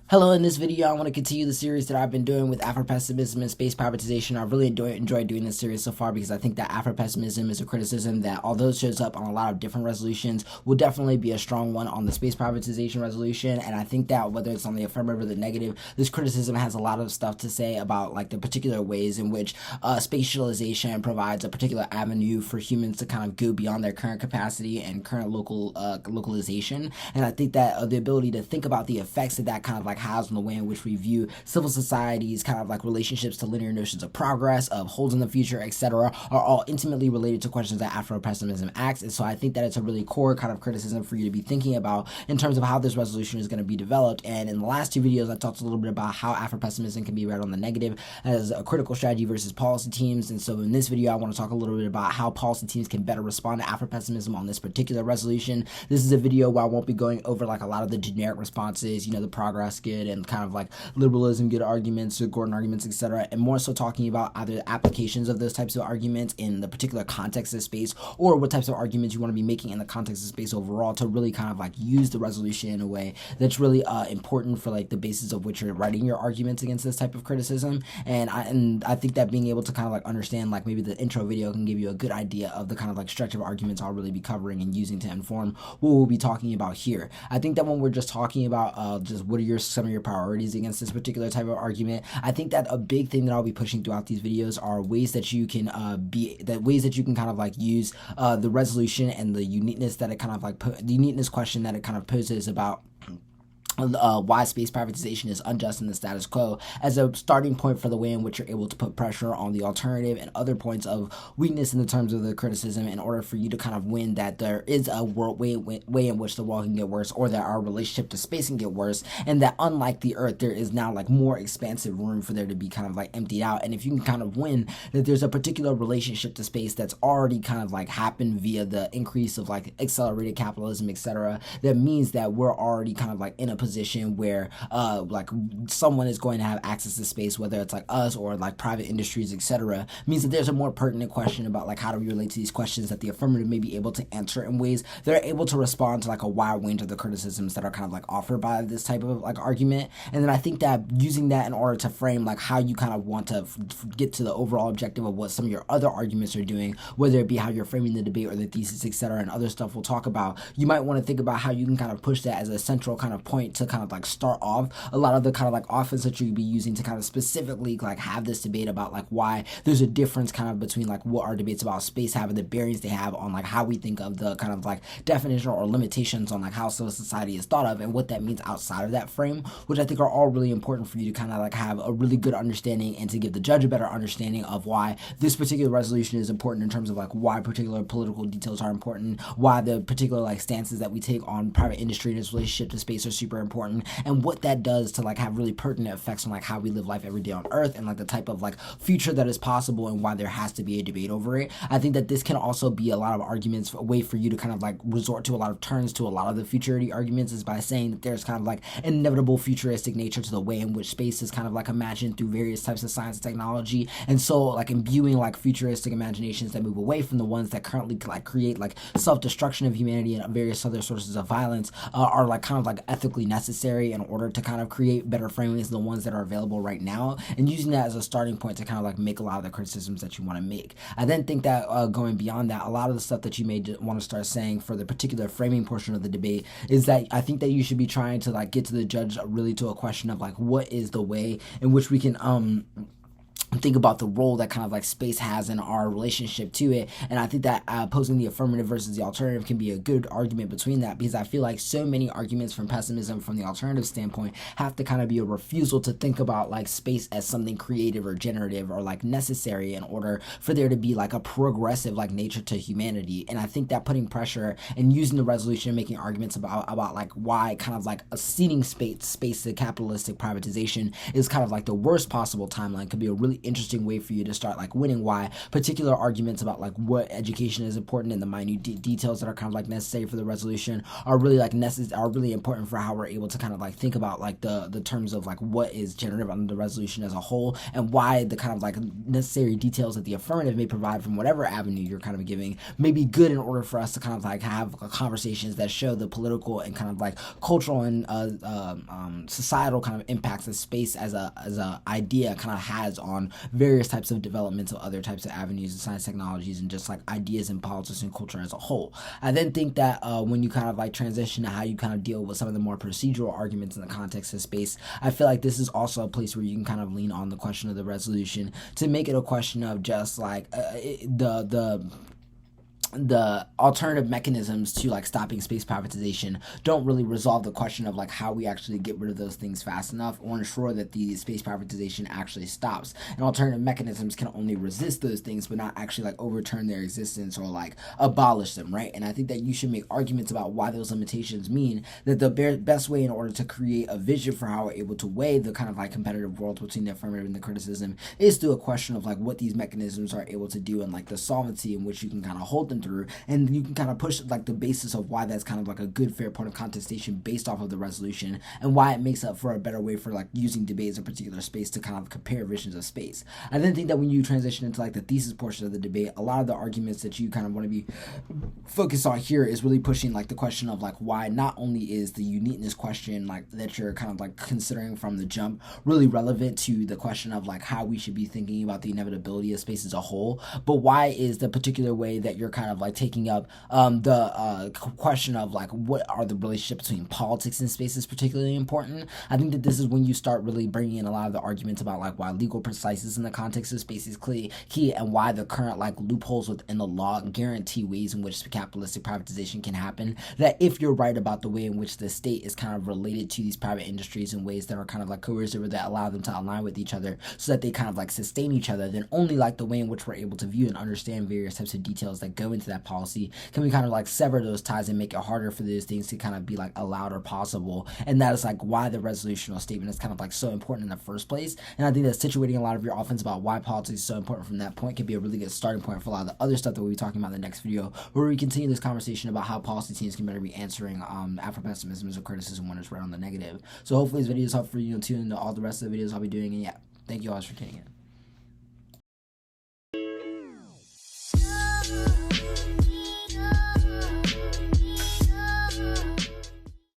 Hello, in this video I want to continue the series that I've been doing with Afro-Pessimism and space privatization. I've really enjoyed doing this series so far because I think that Afro-Pessimism is a criticism that, although it shows up on a lot of different resolutions, will definitely be a strong one on the space privatization resolution. And I think that whether it's on the affirmative or the negative, this criticism has a lot of stuff to say about like the particular ways in which spatialization provides a particular avenue for humans to kind of go beyond their current capacity and current localization. And I think that the ability to think about the effects that that kind of like has on the way in which we view civil societies, kind of like relationships to linear notions of progress, of holds in the future, etc., are all intimately related to questions that Afro-Pessimism asks. And so I think that it's a really core kind of criticism for you to be thinking about in terms of how this resolution is going to be developed. And in the last two videos, I talked a little bit about how Afro-Pessimism can be read on the negative as a critical strategy versus policy teams. And so in this video, I want to talk a little bit about how policy teams can better respond to Afro-Pessimism on this particular resolution. This is a video where I won't be going over like a lot of the generic responses, the progress good and kind of like liberalism good arguments, Gordon arguments, etc., and more so talking about either applications of those types of arguments in the particular context of space, or what types of arguments you want to be making in the context of space overall to really kind of like use the resolution in a way that's really important for like the basis of which you're writing your arguments against this type of criticism. And I think that being able to kind of like understand like maybe the intro video can give you a good idea of the kind of like stretch of arguments I'll really be covering and using to inform what we'll be talking about here. I think that when we're just talking about just what are some of your priorities against this particular type of argument, I think that a big thing that I'll be pushing throughout these videos are ways that you can kind of like use the resolution and the uniqueness that it kind of like the uniqueness question that it kind of poses about why space privatization is unjust in the status quo as a starting point for the way in which you're able to put pressure on the alternative and other points of weakness in the terms of the criticism in order for you to kind of win that there is a way in which the world can get worse, or that our relationship to space can get worse, and that unlike the Earth, there is now like more expansive room for there to be kind of like emptied out. And if you can kind of win that there's a particular relationship to space that's already kind of like happened via the increase of like accelerated capitalism, etc., that means that we're already kind of like in a position where like someone is going to have access to space, whether it's like us or like private industries, etc., means that there's a more pertinent question about like how do we relate to these questions that the affirmative may be able to answer in ways that are able to respond to like a wide range of the criticisms that are kind of like offered by this type of like argument. And then I think that using that in order to frame like how you kind of want to get to the overall objective of what some of your other arguments are doing, whether it be how you're framing the debate or the thesis, etc., and other stuff we'll talk about, you might want to think about how you can kind of push that as a central kind of point to kind of like start off a lot of the kind of like offense that you'd be using to kind of specifically like have this debate about like why there's a difference kind of between like what our debates about space have and the bearings they have on like how we think of the kind of like definition or limitations on like how civil society is thought of and what that means outside of that frame, which I think are all really important for you to kind of like have a really good understanding and to give the judge a better understanding of why this particular resolution is important in terms of like why particular political details are important, why the particular like stances that we take on private industry and its relationship to space are super important, and what that does to like have really pertinent effects on like how we live life every day on Earth and like the type of like future that is possible and why there has to be a debate over it. I think that this can also be a lot of arguments, a way for you to kind of like resort to a lot of turns to a lot of the futurity arguments is by saying that there's kind of like inevitable futuristic nature to the way in which space is kind of like imagined through various types of science and technology. And so like imbuing like futuristic imaginations that move away from the ones that currently like create like self-destruction of humanity and various other sources of violence are like kind of like ethically necessary in order to kind of create better framings than the ones that are available right now, and using that as a starting point to kind of like make a lot of the criticisms that you want to make. I then think that going beyond that, a lot of the stuff that you may want to start saying for the particular framing portion of the debate is that I think that you should be trying to like get to the judge really to a question of like what is the way in which we can think about the role that kind of like space has in our relationship to it. And I think that posing the affirmative versus the alternative can be a good argument between that, because I feel like so many arguments from pessimism from the alternative standpoint have to kind of be a refusal to think about like space as something creative or generative or like necessary in order for there to be like a progressive like nature to humanity. And I think that putting pressure and using the resolution and making arguments about like why kind of like a ceding space to capitalistic privatization is kind of like the worst possible timeline could be a really interesting way for you to start like winning. Why particular arguments about like what education is important and the minute details that are kind of like necessary for the resolution are really like are really important for how we're able to kind of like think about like the terms of like what is generative under the resolution as a whole, and why the kind of like necessary details that the affirmative may provide from whatever avenue you're kind of giving may be good in order for us to kind of like have conversations that show the political and kind of like cultural and societal kind of impacts that space as a idea kind of has on various types of developmental other types of avenues of science, technologies, and just like ideas in politics and culture as a whole. I then think that when you kind of like transition to how you kind of deal with some of the more procedural arguments in the context of space, I feel like this is also a place where you can kind of lean on the question of the resolution to make it a question of just like the alternative mechanisms to like stopping space privatization don't really resolve the question of like how we actually get rid of those things fast enough or ensure that the space privatization actually stops. And alternative mechanisms can only resist those things but not actually like overturn their existence or like abolish them, right? And I think that you should make arguments about why those limitations mean that the best way in order to create a vision for how we're able to weigh the kind of like competitive world between the affirmative and the criticism is through a question of like what these mechanisms are able to do and like the solvency in which you can kind of hold them through, and you can kind of push like the basis of why that's kind of like a good fair point of contestation based off of the resolution, and why it makes up for a better way for like using debate as a particular space to kind of compare visions of space. I then think that when you transition into like the thesis portion of the debate, a lot of the arguments that you kind of want to be focused on here is really pushing like the question of like why not only is the uniqueness question like that you're kind of like considering from the jump really relevant to the question of like how we should be thinking about the inevitability of space as a whole, but why is the particular way that you're kind of like taking up the question of like what are the relationships between politics and space is particularly important. I think that this is when you start really bringing in a lot of the arguments about like why legal preciseness in the context of space is key, and why the current like loopholes within the law guarantee ways in which capitalistic privatization can happen. That if you're right about the way in which the state is kind of related to these private industries in ways that are kind of like coercive or that allow them to align with each other so that they kind of like sustain each other, then only like the way in which we're able to view and understand various types of details that go into that policy can we kind of like sever those ties and make it harder for those things to kind of be like allowed or possible. And that is like why the resolutional statement is kind of like so important in the first place. And I think that situating a lot of your offense about why politics is so important from that point can be a really good starting point for a lot of the other stuff that we'll be talking about in the next video, where we continue this conversation about how policy teams can better be answering Afro-Pessimism as a criticism when it's right on the negative. So hopefully this video is helpful for you to tune into all the rest of the videos I'll be doing. And yeah, thank you all for tuning in.